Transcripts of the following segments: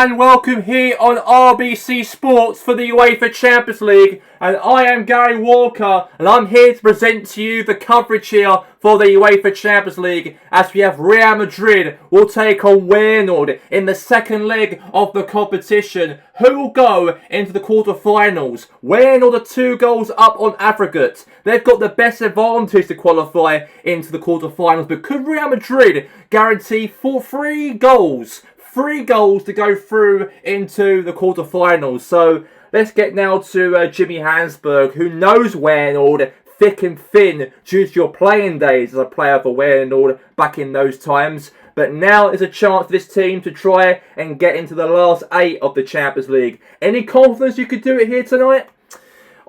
and welcome here on RBC Sports for the UEFA Champions League. And I am Gary Walker, and I'm here to present to you the coverage here for the UEFA Champions League, as we have Real Madrid will take on Weynoord in the second leg of the competition. Who will go into the quarterfinals? Weynoord are 2 goals up on aggregate. They've got the best advantage to qualify into the quarterfinals, but could Real Madrid guarantee 3 goals? 3 goals to go through into the quarterfinals. So let's get now to Jimmy Hansberg, who knows Weynoord thick and thin due to your playing days as a player for Weynoord back in those times. But now is a chance for this team to try and get into the last 8 of the Champions League. Any confidence you could do it here tonight?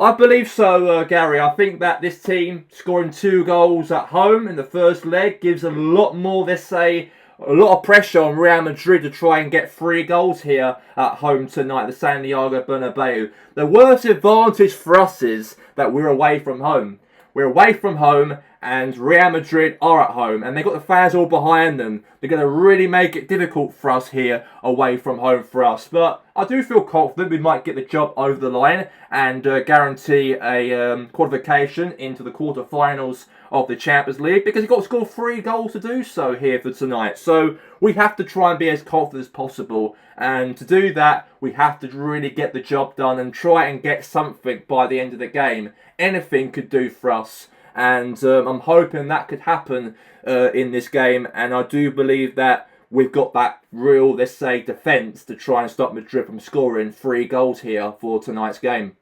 I believe so, Gary. I think that this team scoring 2 goals at home in the first leg gives a lot more, let's say, a lot of pressure on Real Madrid to try and get 3 goals here at home tonight, the Santiago Bernabeu. The worst advantage for us is that we're away from home. We're away from home and Real Madrid are at home, and they've got the fans all behind them. They're going to really make it difficult for us here away from home for us. But I do feel confident we might get the job over the line and guarantee a qualification into the quarterfinals of the Champions League, because you've got to score 3 goals to do so here for tonight. So we have to try and be as confident as possible, and to do that we have to really get the job done and try and get something by the end of the game. Anything could do for us, and I'm hoping that could happen in this game, and I do believe that we've got that real, let's say, defence to try and stop Madrid from scoring 3 goals here for tonight's game.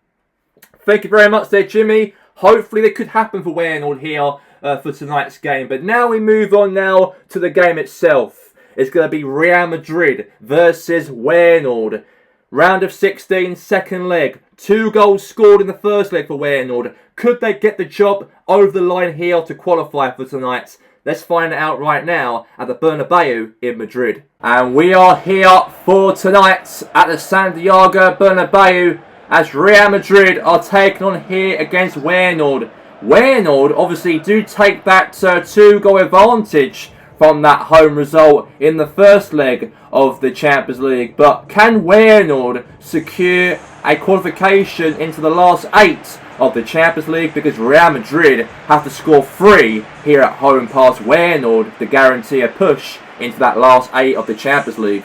Thank you very much there, Jimmy. Hopefully it could happen for Weynoord here for tonight's game. But now we move on now to the game itself. It's going to be Real Madrid versus Weynoord. Round of 16, second leg. 2 goals scored in the first leg for Weynoord. Could they get the job over the line here to qualify for tonight? Let's find out right now at the Bernabeu in Madrid. And we are here for tonight at the Santiago Bernabeu, as Real Madrid are taking on here against Weynoord. Weynoord obviously do take that 2-goal advantage from that home result in the first leg of the Champions League. But can Weynoord secure a qualification into the last 8 of the Champions League? Because Real Madrid have to score 3 here at home past Weynoord to guarantee a push into that last 8 of the Champions League.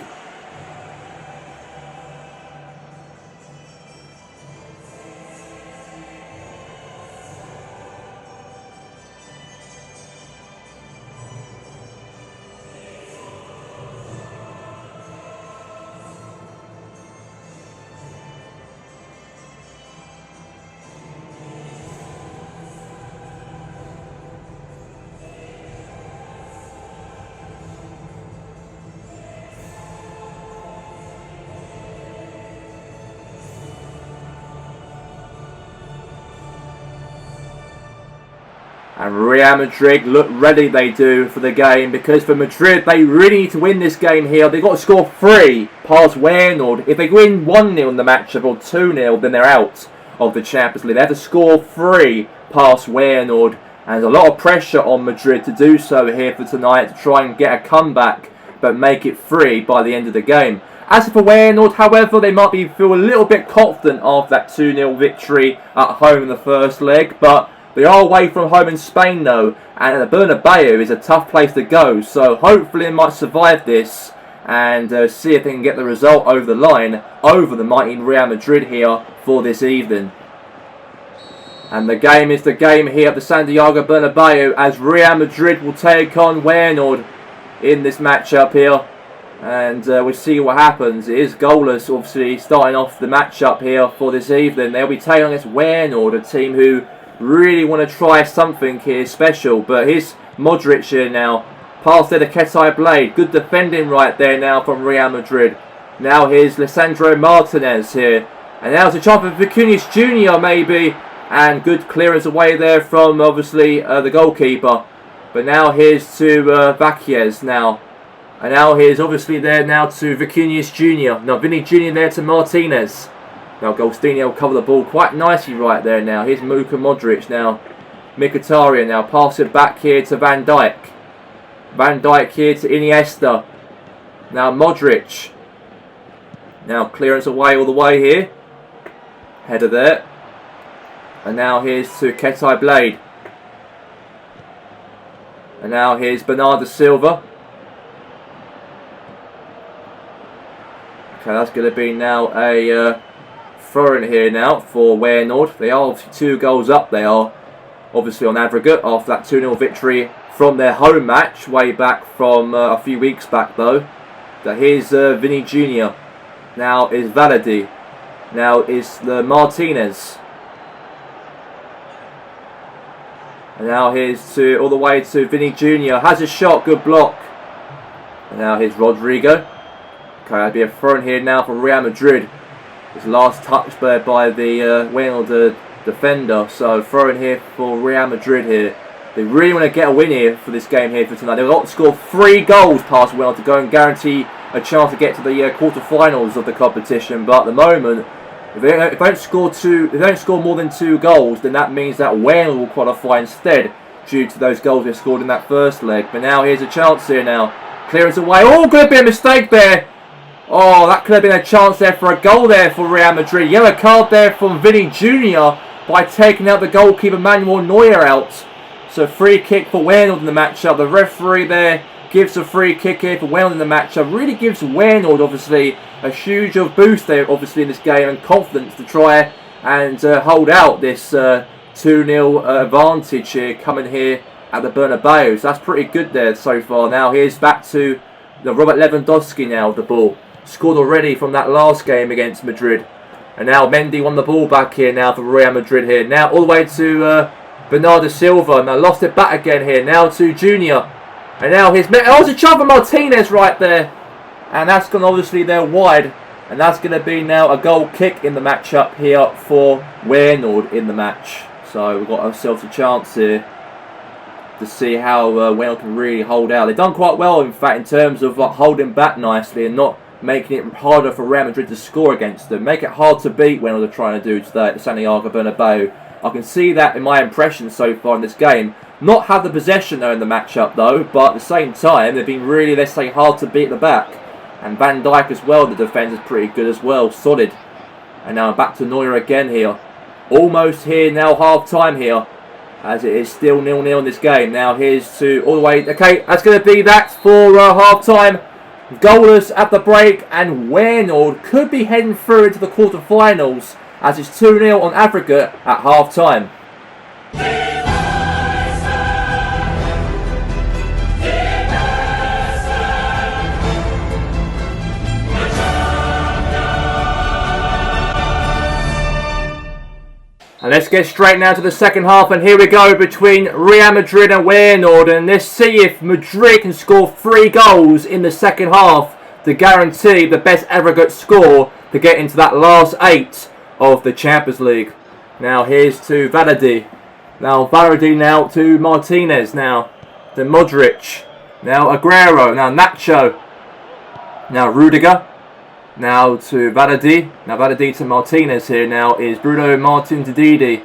And Real Madrid look ready, they do, for the game, because for Madrid they really need to win this game here. They've got to score 3 past Weynoord. If they win 1-0 in the matchup or 2-0, then they're out of the Champions League. They have to score 3 past Weynoord, and there's a lot of pressure on Madrid to do so here for tonight, to try and get a comeback but make it 3 by the end of the game. As for Weynoord, however, they might feel a little bit confident of that 2-0 victory at home in the first leg, but they are away from home in Spain though, and the Bernabeu is a tough place to go, so hopefully they might survive this and see if they can get the result over the line over the mighty Real Madrid here for this evening. And the game is the game here at the Santiago Bernabeu, as Real Madrid will take on Weynoord in this matchup here, and we'll see what happens. It is goalless, obviously, starting off the matchup here for this evening. They'll be taking on this Weynoord, a team who really want to try something here special. But here's Modric here now. Pass there to Ketai Blade. Good defending right there now from Real Madrid. Now here's Lisandro Martinez here. And now it's a chance for Vinicius Jr. maybe. And good clearance away there from obviously the goalkeeper. But now here's to Vaquez now. And now here's obviously there now to Vinicius Jr. Now Vinny Jr. there to Martinez. Now Golstini will cover the ball quite nicely right there now. Here's Luka Modric now. Mkhitaryan now. Pass it back here to Van Dijk. Van Dijk here to Iniesta. Now Modric. Now clearance away all the way here. Header there. And now here's to Ketai Blade. And now here's Bernardo Silva. Okay, that's going to be now a throw in here now for Weynoord. They are obviously 2 goals up. They are obviously on aggregate after that 2-0 victory from their home match way back from a few weeks back though. So here's Vinny Jr. Now is Valadi. Now is the Martinez. And now here's to all the way to Vinny Jr. Has a shot, good block. And now here's Rodrigo. Okay, that'll be a throw in here now for Real Madrid. His last touch there by the Weynoord defender. So throw in here for Real Madrid here. They really want to get a win here for this game here for tonight. They've got to score 3 goals past Weynoord to go and guarantee a chance to get to the quarterfinals of the competition. But at the moment, if they don't score more than 2 goals, then that means that Weynoord will qualify instead due to those goals they scored in that first leg. But now here's a chance here now. Clearance away. Oh, could have been a mistake there. Oh, that could have been a chance there for a goal there for Real Madrid. Yellow card there from Vinny Jr. by taking out the goalkeeper Manuel Neuer out. So free kick for Weynoord in the matchup. The referee there gives a free kick here for Weynoord in the matchup. Really gives Weynoord obviously a huge boost there obviously in this game and confidence to try and hold out this 2-0 advantage here coming here at the Bernabeu. So that's pretty good there so far. Now here's back to the Robert Lewandowski now with the ball. Scored already from that last game against Madrid. And now Mendy won the ball back here now for Real Madrid here. Now all the way to Bernardo Silva. Now lost it back again here. Now to Junior. And now here's... Oh, it's a chance for Martinez right there. And that's gone obviously there wide. And that's going to be now a goal kick in the matchup here for Weynoord in the match. So we've got ourselves a chance here to see how Weynoord can really hold out. They've done quite well in fact in terms of holding back nicely and not making it harder for Real Madrid to score against them. Make it hard to beat when they're trying to do today at the Santiago Bernabeu. I can see that in my impressions so far in this game. Not have the possession though in the matchup though, but at the same time they've been really, let's say, hard to beat at the back. And Van Dijk as well, the defence is pretty good as well, solid. And now back to Neuer again here. Almost here now, half time here. As it is still 0-0 in this game. Now here's to all the way. Okay, that's going to be that for half time. Goalless at the break, and Weynoord could be heading through into the quarterfinals as it's 2-0 on aggregate at half time. And let's get straight now to the second half, and here we go between Real Madrid and Weynoord, and let's see if Madrid can score 3 goals in the second half to guarantee the best aggregate score to get into that last 8 of the Champions League. Now here's to Valadi. Now Valadi now to Martinez. Now to Modric. Now Aguero. Now Nacho. Now Rudiger. Now to Valadi. Now Valadi to Martinez here. Now is Bruno Martins-Didi.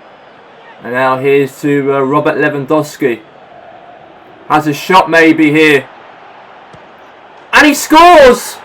And now here's to Robert Lewandowski. Has a shot maybe here. And he scores!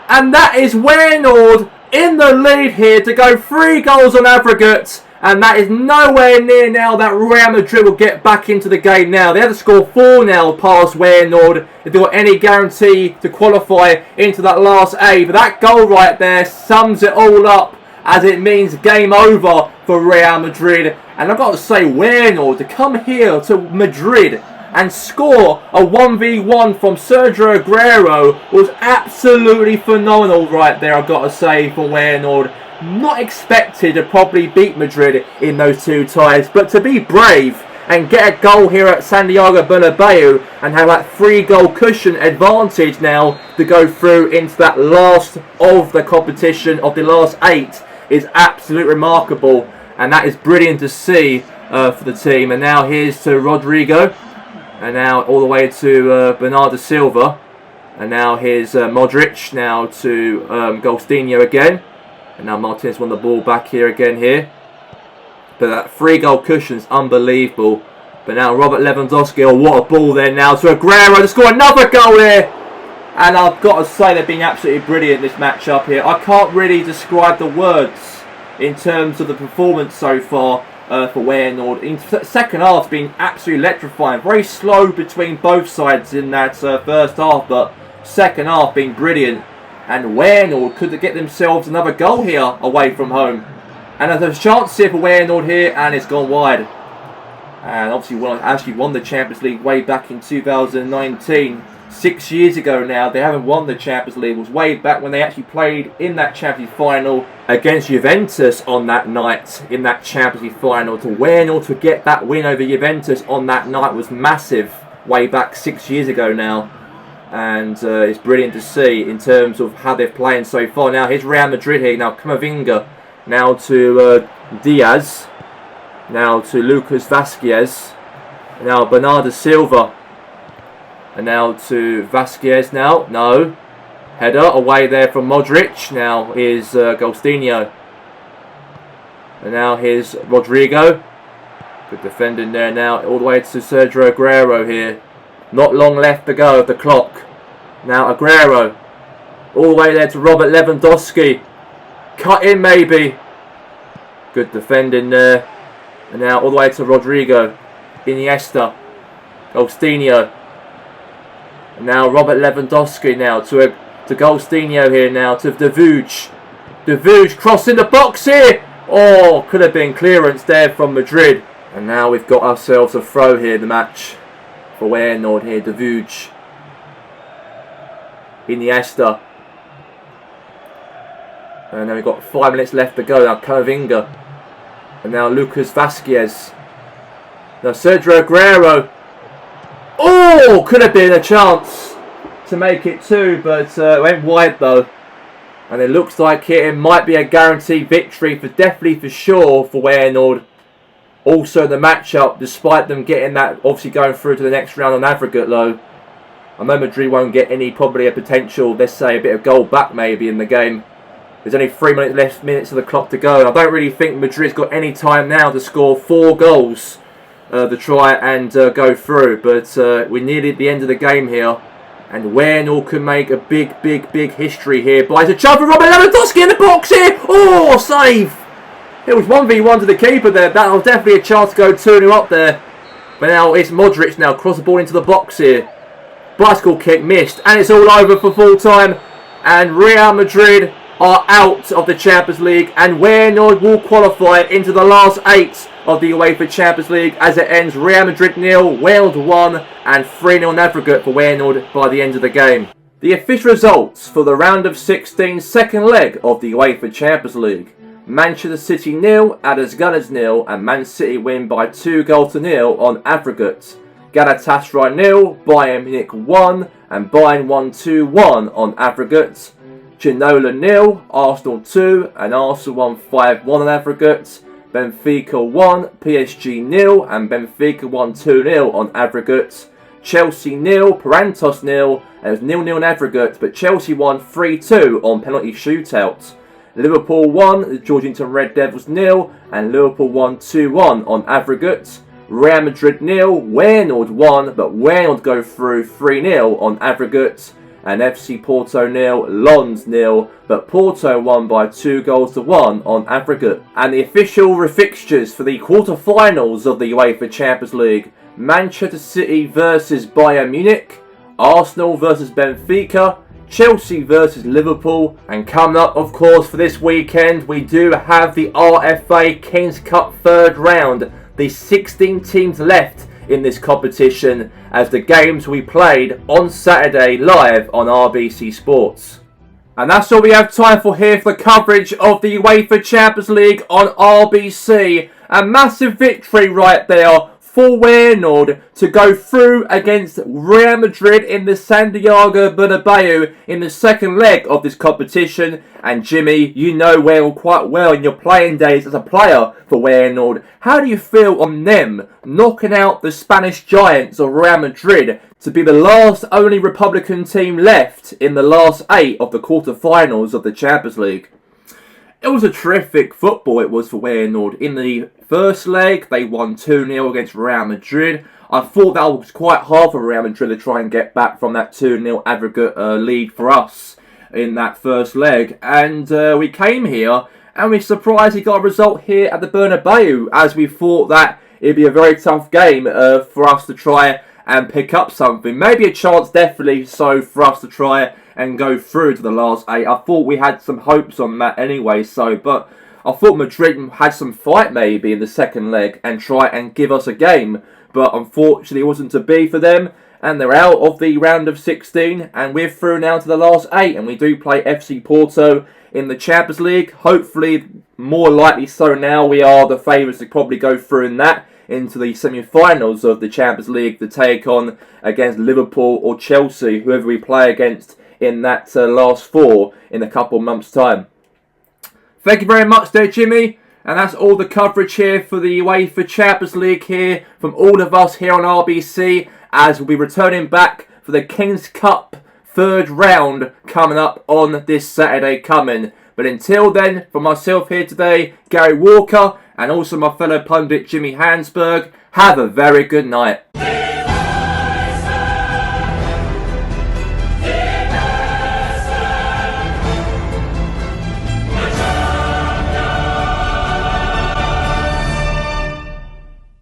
And that is Weynoord in the lead here to go 3 goals on aggregate. And that is nowhere near now that Real Madrid will get back into the game now. They have to score 4 now past Weynoord if they've got any guarantee to qualify into that last 8. But that goal right there sums it all up, as it means game over for Real Madrid. And I've got to say, Weynoord to come here to Madrid and score a 1v1 from Sergio Aguero was absolutely phenomenal right there, I've got to say, for Weynoord. Not expected to probably beat Madrid in those 2 ties, but to be brave and get a goal here at Santiago Bernabeu and have that 3-goal cushion advantage now to go through into that last of the competition of the last 8 is absolutely remarkable, and that is brilliant to see for the team. And now here's to Rodrigo, and now all the way to Bernardo Silva, and now here's Modric, now to Golstinho again. And now Martinez won the ball back here again here. But that 3-goal cushion's unbelievable. But now Robert Lewandowski, oh what a ball there now to Aguero to score another goal here. And I've got to say they've been absolutely brilliant this matchup here. I can't really describe the words in terms of the performance so far for Weynoord. In second half, it's been absolutely electrifying. Very slow between both sides in that first half, but second half been brilliant. And Weynoord could get themselves another goal here away from home. And there's a chance here for Weynoord here, and it's gone wide. And obviously actually won the Champions League way back in 2019. 6 years ago now. They haven't won the Champions League. It was way back when they actually played in that Champions League final against Juventus on that night, in that Champions League final. To Weynoord to get that win over Juventus on that night was massive, way back 6 years ago now. And it's brilliant to see in terms of how they're playing so far. Now here's Real Madrid here. Now Camavinga, now to Diaz, now to Lucas Vazquez, now Bernardo Silva. And now to Vasquez now. No. Header away there from Modric. Now here's Golstinho. And now here's Rodrigo. Good defending there now. All the way to Sergio Aguero here. Not long left to go of the clock. Now Aguero. All the way there to Robert Lewandowski. Cut in maybe. Good defending there. And now all the way to Rodrigo. Iniesta. Golstinho. Now Robert Lewandowski now to Golstinho here now to Davuj. Davuj crossing the box here. Oh, could have been clearance there from Madrid. And now we've got ourselves a throw here in the match for Weynoord here. Davuj. Iniesta. And then we've got 5 minutes left to go. Now Camavinga. And now Lucas Vazquez. Now Sergio Aguero. Oh, could have been a chance to make it 2, but it went wide though. And it looks like it might be a guaranteed victory definitely for sure for Weynoord. Also the matchup, despite them getting that, obviously going through to the next round on aggregate though. I know Madrid won't get any, probably a potential, let's say a bit of goal back maybe in the game. There's only 3 minutes of the clock to go. And I don't really think Madrid's got any time now to score 4 goals. To try and go through, but we're nearly at the end of the game here, and Weynoord can make a big history here. Buys a chance for Robert Lewandowski in the box here. Oh, save! It was 1v1 to the keeper there. That was definitely a chance to go 2-0 up there. But now it's Modric now, cross the ball into the box here. Bicycle kick missed, and it's all over for full time. And Real Madrid are out of the Champions League, and Weynoord will qualify into the last 8 of the UEFA Champions League as it ends Real Madrid 0, Wales 1 and 3-0 in aggregate for Weynoord by the end of the game. The official results for the round of 16 second leg of the UEFA Champions League. Manchester City 0, Adas Gunners 0 and Man City win by 2-0 on aggregate. Galatasaray 0, Bayern Munich 1 and Bayern won 2-1 on aggregate. Genoa 0, Arsenal 2 and Arsenal won 5-1 on aggregate. Benfica 1, PSG 0 and Benfica won 2-0 on aggregate. Chelsea 0, Parantos 0 and it was 0-0 on aggregate, but Chelsea won 3-2 on penalty shootout. Liverpool 1, the Georgington Red Devils 0 and Liverpool won 2-1 on aggregate. Real Madrid 0, Weynoord 1 but Weynoord go through 3-0 on aggregate. And FC Porto 0, Lons 0, but Porto won by 2-1 on aggregate. And the official fixtures for the quarter-finals of the UEFA Champions League. Manchester City versus Bayern Munich, Arsenal versus Benfica, Chelsea versus Liverpool. And coming up, of course, for this weekend, we do have the RFA Kings Cup third round. The 16 teams left in this competition as the games we played on Saturday live on RBC Sports. And that's all we have time for here for the coverage of the UEFA Champions League on RBC. A massive victory right there for Weynoord to go through against Real Madrid in the Santiago Bernabeu in the second leg of this competition. And Jimmy, you know Weynoord quite well in your playing days as a player for Weynoord. How do you feel on them knocking out the Spanish giants of Real Madrid to be the last only Republican team left in the last 8 of the quarter-finals of the Champions League? It was a terrific football, it was for Weynoord. In the first leg, they won 2-0 against Real Madrid. I thought that was quite hard for Real Madrid to try and get back from that 2-0 aggregate lead for us in that first leg. And we came here and we surprisingly got a result here at the Bernabeu, as we thought that it'd be a very tough game for us to try and pick up something. Maybe a chance, definitely so, for us to try and go through to the last 8. I thought we had some hopes on that anyway, but I thought Madrid had some fight maybe in the second leg and try and give us a game, but unfortunately it wasn't to be for them, and they're out of the round of 16, and we're through now to the last 8, and we do play FC Porto in the Champions League. Hopefully, more likely so now, we are the favourites to probably go through in that into the semi-finals of the Champions League to take on against Liverpool or Chelsea, whoever we play against in that last 4 in a couple months' time. Thank you very much there, Jimmy. And that's all the coverage here for the UEFA Champions League here from all of us here on RBC, as we'll be returning back for the King's Cup 3rd round coming up on this Saturday coming. But until then, from myself here today, Gary Walker, and also my fellow pundit Jimmy Hansberg, have a very good night.